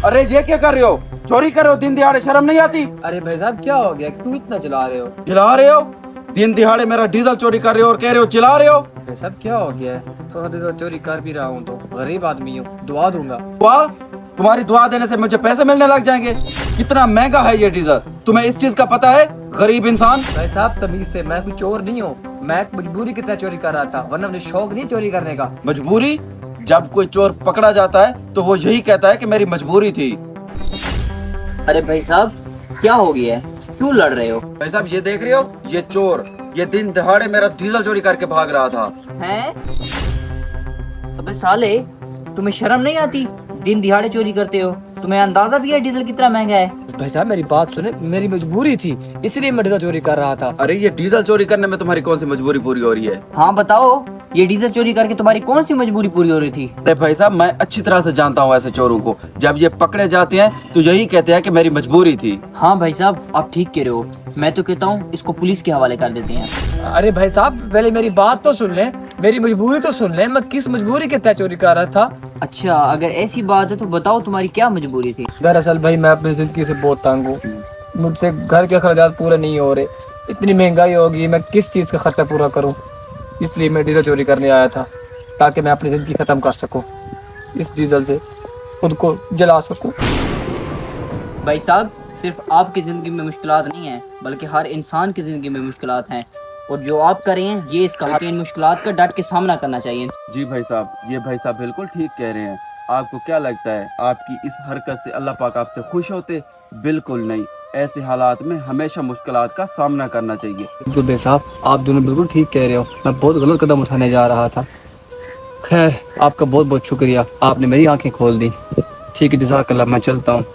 अरे ये क्या कर रहे हो? चोरी कर रहे हो दिन दिहाड़े, शर्म नहीं आती? अरे भाई साहब क्या हो गया, क्यों इतना चला रहे हो? चिल्ला रहे हो? दिन दिहाड़े मेरा डीजल चोरी कर रहे हो और कह रहे हो चिल्ला रहे हो? भाई साहब क्या हो गया है? तो चोरी कर भी रहा हूँ, तो गरीब आदमी हूँ, दुआ दूंगा। वाह, तुम्हारी दुआ देने से मुझे पैसे मिलने लग जाएंगे। कितना महंगा है ये डीजल, तुम्हें इस चीज का पता है? गरीब इंसान। भाई साहब तमीज से, मैं कोई चोर नहीं हूँ, मैं एक मजबूरी की तरह चोरी कर रहा था, वरना मुझे शौक नहीं चोरी करने का। मजबूरी? जब कोई चोर पकड़ा जाता है तो वो यही कहता है कि मेरी मजबूरी थी। अरे भाई साहब क्या हो गया है, क्यों लड़ रहे हो? भाई साहब ये देख रहे हो, ये चोर ये दिन दहाड़े मेरा डीजल चोरी करके भाग रहा था। हैं? अबे साले, तुम्हें शर्म नहीं आती? दिन दिहाड़े चोरी करते हो, तुम्हें अंदाजा भी है डीजल कितना महंगा है? भाई साहब मेरी बात सुने, मेरी मजबूरी थी इसलिए मैं डीजल चोरी कर रहा था। अरे ये डीजल चोरी करने में तुम्हारी कौन सी मजबूरी पूरी हो रही है? हाँ बताओ, ये डीजल चोरी करके तुम्हारी कौन सी मजबूरी पूरी हो रही थी? अरे भाई साहब मैं अच्छी तरह से जानता हूँ ऐसे चोरों को, जब ये पकड़े जाते हैं तो यही कहते हैं कि मेरी मजबूरी थी। हाँ भाई साहब आप ठीक कह रहे हो, मैं तो कहता हूँ इसको पुलिस के हवाले कर देते हैं। अरे भाई साहब पहले मेरी बात तो सुन ले, मेरी मजबूरी तो सुन ले, मैं किस मजबूरी के तहत चोरी कर रहा था। अच्छा अगर ऐसी बात है तो बताओ तुम्हारी क्या मजबूरी थी? दरअसल भाई मैं अपनी जिंदगी से बहुत तंग हूँ, मुझसे घर के खर्चात पूरे नहीं हो रहे, इतनी महंगाई होगी, मैं किस चीज़ का खर्चा पूरा करूँ, इसलिए मैं डीजल चोरी करने आया था ताकि मैं अपनी ज़िंदगी ख़त्म कर सकूँ, इस डीजल से खुद को जला सकूँ। भाई साहब सिर्फ आपकी ज़िंदगी में मुश्किलात नहीं है, बल्कि हर इंसान की ज़िंदगी में मुश्किलात हैं, और जो आप कर रहे हैं ये इसका हक है। इन मुश्किलात का डट के सामना करना चाहिए। जी भाई साहब, ये भाई साहब बिल्कुल ठीक कह रहे हैं। आपको क्या लगता है आपकी इस हरकत से अल्लाह पाक आपसे खुश होते? बिल्कुल नहीं। ऐसे हालात में हमेशा मुश्किलात का सामना करना चाहिए। बिल्कुल भाई साहब आप दोनों बिल्कुल ठीक कह रहे हो, मैं बहुत गलत कदम उठाने जा रहा था। खैर आपका बहुत बहुत शुक्रिया, आपने मेरी आंखें खोल दी। ठीक है जज़ाकल्लाह, मैं चलता हूँ।